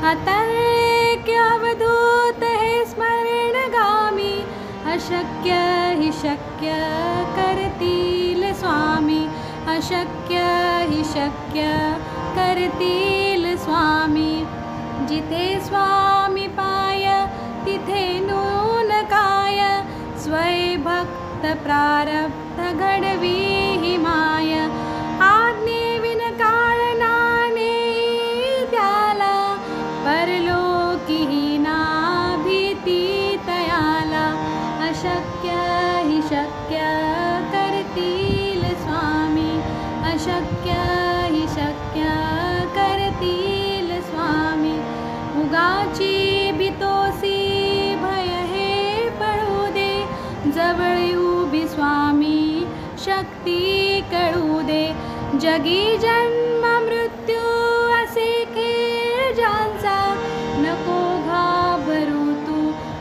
अतर्क्यावधूत हे स्मरणगामी, अशक्य हि शक्य करतील स्वामी, अशक्य हि शक्य करतील स्वामी. जिथे स्वामी पाय तिथे नून काय, स्वयंभक्त प्रारब्ध घडवी हि माय. आज्ञेविन काळनाने त्याला, परलोकीही ना भीती तयाला. अशक्य हि शक्य करतील स्वामी, अशक्य हि शक्य करतील स्वामी. उगाची भीतोसी भय हे पळू दे, जवळ उभी स्वामी शक्ती कळू दे. जगी जन्म मृत्यू असे खेळ ज्यांचा, नको घाबरू तू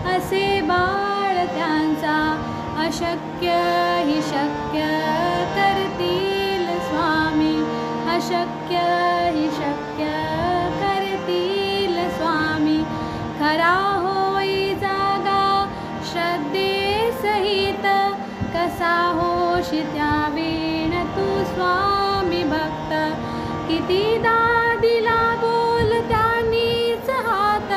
असे बाळ त्यांचा. अशक्य हि शक्य करतील स्वामी, अशक्य हि शक्य करतील स्वामी. खरा होई जागा श्रद्धेसहित, कसा होशी त्यावेळ तू स्वामी भक्त. कितीदा दिला बोल त्यांनीच हात,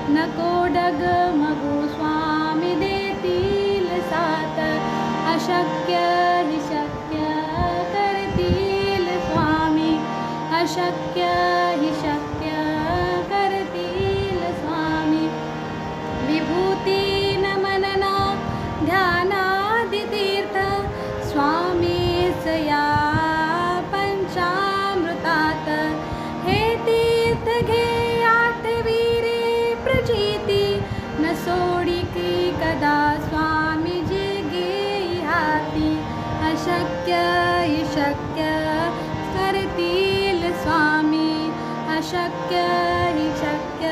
नको डगमगू स्वामी देतील साथ. अशक्य हि शक्य करतील स्वामी, अशक्य हि शक्य करतील स्वामी. विभूती न मनना ध्यानादि तीर्थ, स्वामीच या पंचामृतात. हे तीर्थ घे आठवीरे प्रचिती, न सोडी की कदा स्वामी जे घेई हाती. अशक्य हि शक्य करतील स्वामी, अशक्य हि शक्य